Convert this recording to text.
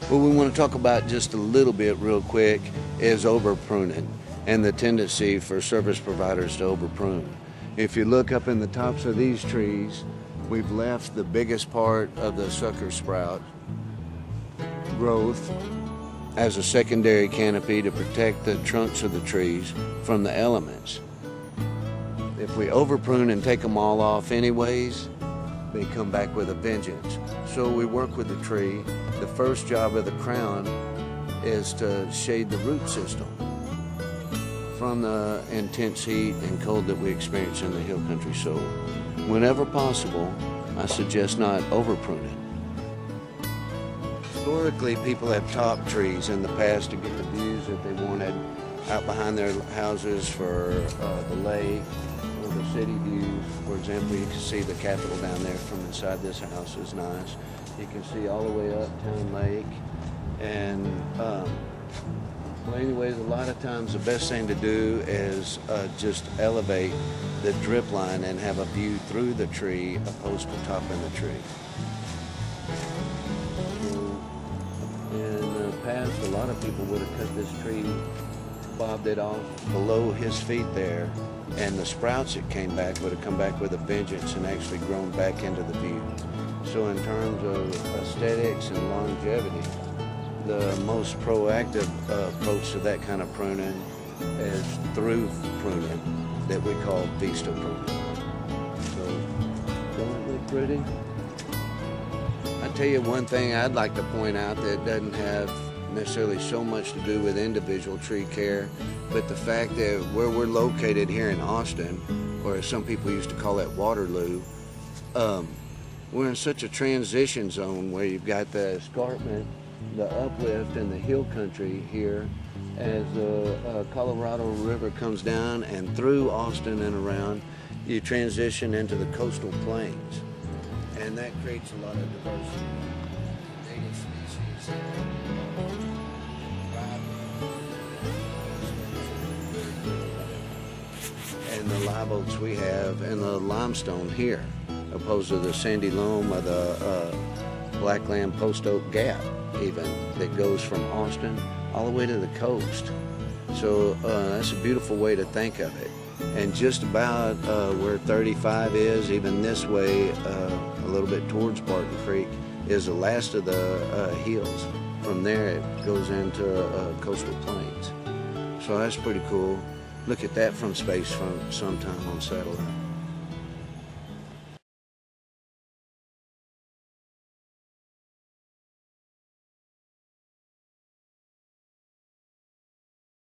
What we want to talk about just a little bit real quick is over pruning and the tendency for service providers to over prune. If you look up in the tops of these trees, we've left the biggest part of the sucker sprout growth as a secondary canopy to protect the trunks of the trees from the elements. If we over prune and take them all off anyways, they come back with a vengeance. So we work with the tree. The first job of the crown is to shade the root system from the intense heat and cold that we experience in the hill country. So whenever possible, I suggest not over pruning. Historically, people have topped trees in the past to get the views that they wanted out behind their houses for the lake or the city views. For example, you can see the Capitol down there from inside this house is nice. You can see all the way up Town Lake. And well, anyways, a lot of times the best thing to do is just elevate the drip line and have a view through the tree opposed to topping the tree. In the past, a lot of people would have cut this tree, bobbed it off below his feet there, and the sprouts that came back would have come back with a vengeance and actually grown back into the view. So in terms of aesthetics and longevity, the most proactive approach to that kind of pruning is through pruning that we call vista pruning. So, don't it look pretty? I tell you one thing I'd like to point out that doesn't have necessarily so much to do with individual tree care, but the fact that where we're located here in Austin, or as some people used to call it Waterloo, we're in such a transition zone where you've got the escarpment, the uplift, and the hill country here as the Colorado River comes down and through Austin and around, you transition into the coastal plains. And that creates a lot of diversity. Native species and the live oaks we have and the limestone here, opposed to the sandy loam or the blackland post oak gap even that goes from Austin all the way to the coast. So that's a beautiful way to think of it. And just about where 35 is, even this way, a little bit towards Barton Creek, is the last of the hills. From there it goes into coastal plains. So that's pretty cool. Look at that from space from sometime on satellite.